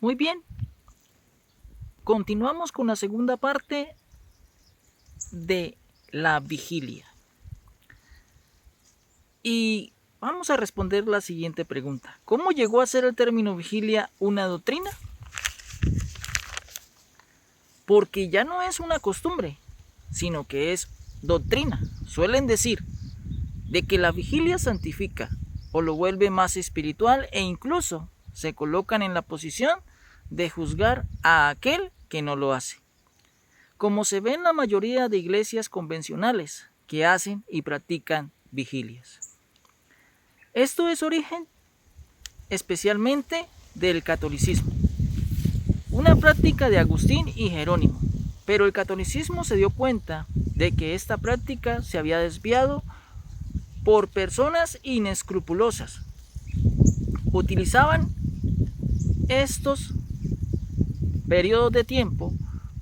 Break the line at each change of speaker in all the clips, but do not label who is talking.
Muy bien, continuamos con la segunda parte de la vigilia. Y vamos a responder la siguiente pregunta. ¿Cómo llegó a ser el término vigilia una doctrina? Porque ya no es una costumbre, sino que es doctrina. Suelen decir de que la vigilia santifica o lo vuelve más espiritual e incluso se colocan en la posición de juzgar a aquel que no lo hace, como se ve en la mayoría de iglesias convencionales que hacen y practican vigilias. Esto es origen especialmente del catolicismo, una práctica de Agustín y Jerónimo, pero el catolicismo se dio cuenta de que esta práctica se había desviado por personas inescrupulosas. Utilizaban estos periodos de tiempo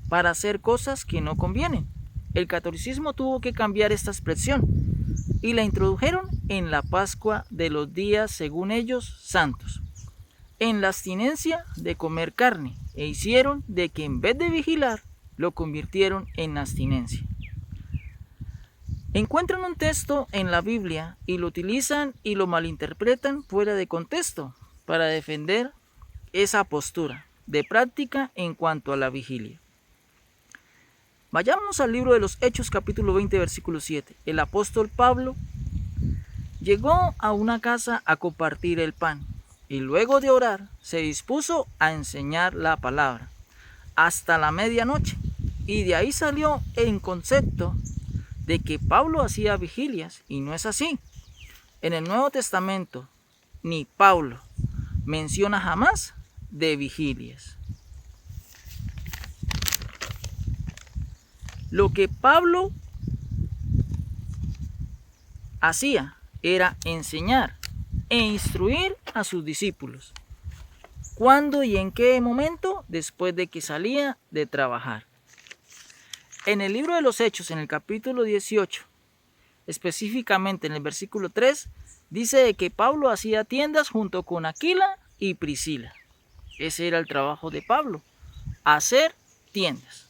para hacer cosas que no convienen. El catolicismo tuvo que cambiar esta expresión y la introdujeron en la Pascua de los días, según ellos, santos, en la abstinencia de comer carne, e hicieron de que en vez de vigilar, lo convirtieron en abstinencia. Encuentran un texto en la Biblia y lo utilizan y lo malinterpretan fuera de contexto para defender esa postura de práctica en cuanto a la vigilia. Vayamos al libro de los Hechos capítulo 20 versículo 7. El apóstol Pablo llegó a una casa a compartir el pan y luego de orar se dispuso a enseñar la palabra hasta la medianoche, y de ahí salió el concepto de que Pablo hacía vigilias, y no es así. En el Nuevo Testamento ni Pablo menciona jamás de vigilias. Lo que Pablo hacía era enseñar e instruir a sus discípulos. ¿Cuándo y en qué momento? Después de que salía de trabajar. En el libro de los Hechos, en el capítulo 18, específicamente en el versículo 3, dice que Pablo hacía tiendas junto con Aquila y Priscila. Ese era el trabajo de Pablo, hacer tiendas.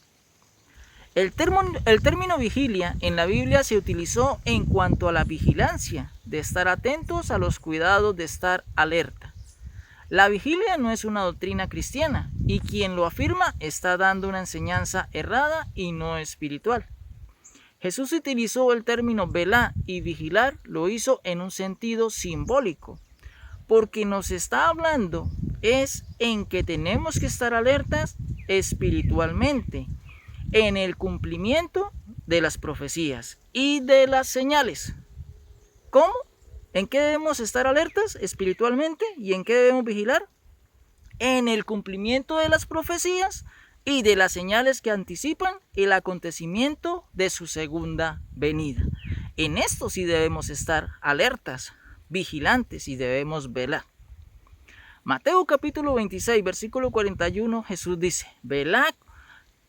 El término vigilia en la Biblia se utilizó en cuanto a la vigilancia, de estar atentos a los cuidados, de estar alerta. La vigilia no es una doctrina cristiana y quien lo afirma está dando una enseñanza errada y no espiritual. Jesús utilizó el término velar y vigilar, lo hizo en un sentido simbólico, porque nos está hablando es en que tenemos que estar alertas espiritualmente en el cumplimiento de las profecías y de las señales. ¿Cómo? ¿En qué debemos estar alertas espiritualmente y en qué debemos vigilar? En el cumplimiento de las profecías y de las señales que anticipan el acontecimiento de su segunda venida. En esto sí debemos estar alertas, vigilantes, y debemos velar. Mateo capítulo 26, versículo 41, Jesús dice: velad,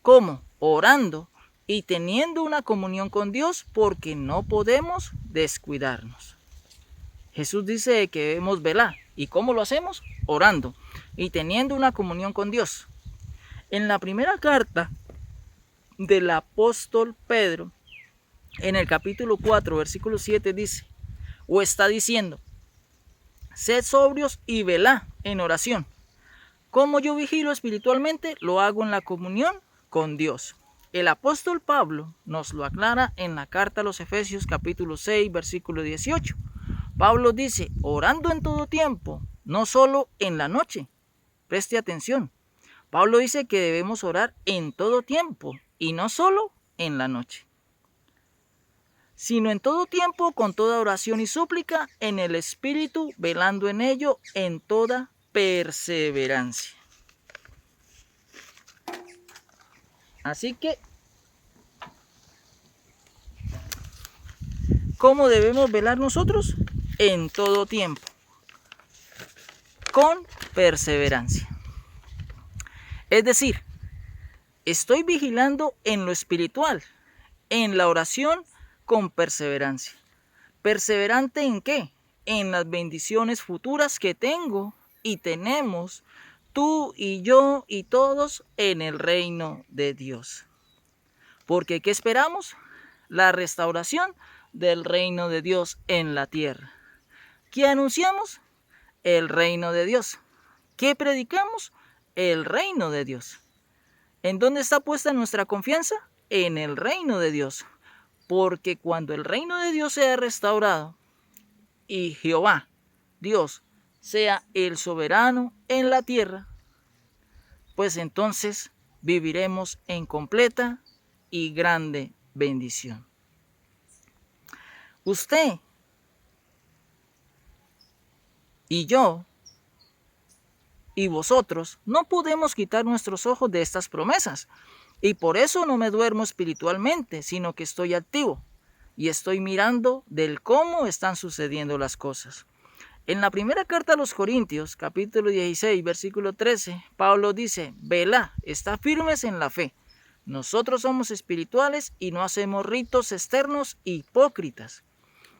¿cómo? Orando y teniendo una comunión con Dios, porque no podemos descuidarnos. Jesús dice que debemos velar. ¿Y cómo lo hacemos? Orando y teniendo una comunión con Dios. En la primera carta del apóstol Pedro, en el capítulo 4, versículo 7 dice, o está diciendo: sed sobrios y velad en oración. Como yo vigilo espiritualmente, lo hago en la comunión con Dios. El apóstol Pablo nos lo aclara en la carta a los Efesios capítulo 6, versículo 18. Pablo dice: orando en todo tiempo, no solo en la noche. Preste atención. Pablo dice que debemos orar en todo tiempo y no solo en la noche, sino en todo tiempo con toda oración y súplica en el Espíritu, velando en ello en toda perseverancia. Así que, ¿cómo debemos velar nosotros? En todo tiempo, con perseverancia. Es decir, estoy vigilando en lo espiritual, en la oración con perseverancia. ¿Perseverante en qué? En las bendiciones futuras que tengo y tenemos tú y yo y todos en el reino de Dios. Porque ¿qué esperamos? La restauración del reino de Dios en la tierra. ¿Qué anunciamos? El reino de Dios. ¿Qué predicamos? El reino de Dios. ¿En dónde está puesta nuestra confianza? En el reino de Dios. Porque cuando el reino de Dios sea restaurado y Jehová, Dios, sea el soberano en la tierra, pues entonces viviremos en completa y grande bendición. Usted y yo y vosotros no podemos quitar nuestros ojos de estas promesas. Y por eso no me duermo espiritualmente, sino que estoy activo y estoy mirando del cómo están sucediendo las cosas. En la primera carta a los Corintios, capítulo 16, versículo 13, Pablo dice: velá, está firmes en la fe. Nosotros somos espirituales y no hacemos ritos externos hipócritas.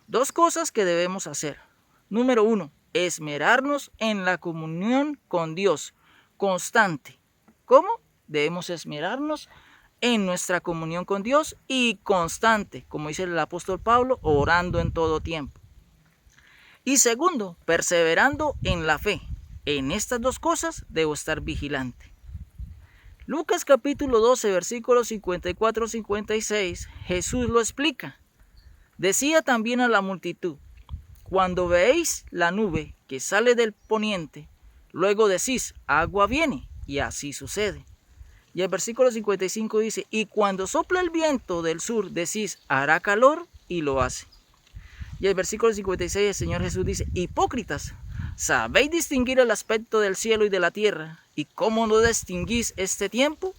Dos cosas que debemos hacer. Número 1, esmerarnos en la comunión con Dios, constante. ¿Cómo? Debemos esmerarnos en nuestra comunión con Dios y constante, como dice el apóstol Pablo, orando en todo tiempo. Y segundo, perseverando en la fe. En estas dos cosas debo estar vigilante. Lucas capítulo 12, versículos 54-56, Jesús lo explica. Decía también a la multitud: cuando veéis la nube que sale del poniente, luego decís: agua viene, y así sucede. Y el versículo 55 dice: y cuando sopla el viento del sur, decís: hará calor, y lo hace. Y el versículo 56 el Señor Jesús dice: hipócritas, ¿sabéis distinguir el aspecto del cielo y de la tierra? ¿Y cómo no distinguís este tiempo?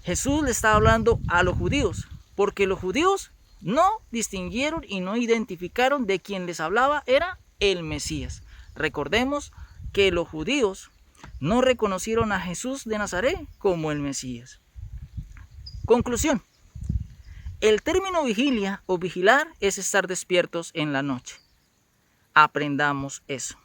Jesús le está hablando a los judíos, porque los judíos no distinguieron y no identificaron de quien les hablaba era el Mesías. Recordemos que los judíos no reconocieron a Jesús de Nazaret como el Mesías. Conclusión. El término vigilia o vigilar es estar despiertos en la noche. Aprendamos eso.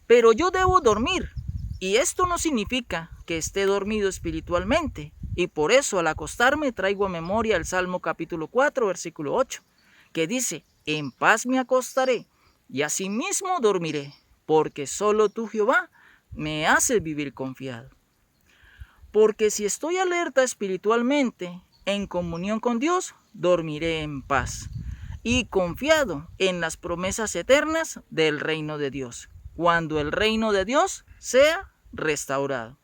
Pero yo debo dormir, y esto no significa que esté dormido espiritualmente, y por eso al acostarme traigo a memoria el Salmo capítulo 4, versículo 8, que dice: en paz me acostaré, y asimismo dormiré, porque solo tú, Jehová, me haces vivir confiado. Porque si estoy alerta espiritualmente, en comunión con Dios, dormiré en paz y confiado en las promesas eternas del reino de Dios, cuando el reino de Dios sea restaurado.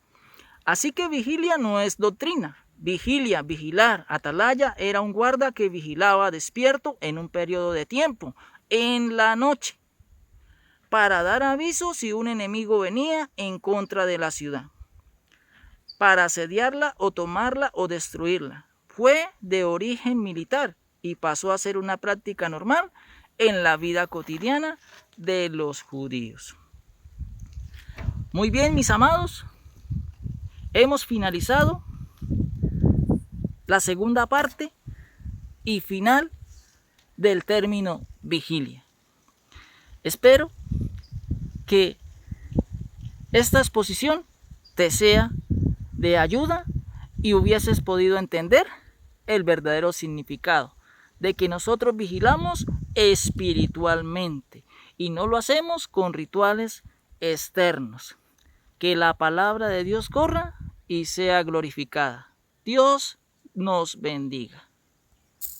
Así que vigilia no es doctrina. Vigilia, vigilar, atalaya era un guarda que vigilaba despierto en un periodo de tiempo, en la noche, para dar aviso si un enemigo venía en contra de la ciudad, para asediarla o tomarla o destruirla. Fue de origen militar y pasó a ser una práctica normal en la vida cotidiana de los judíos. Muy bien, mis amados, hemos finalizado la segunda parte y final del término vigilia. Espero que esta exposición te sea de ayuda y hubieses podido entender el verdadero significado de que nosotros vigilamos espiritualmente y no lo hacemos con rituales externos. Que la palabra de Dios corra y sea glorificada. Dios nos bendiga.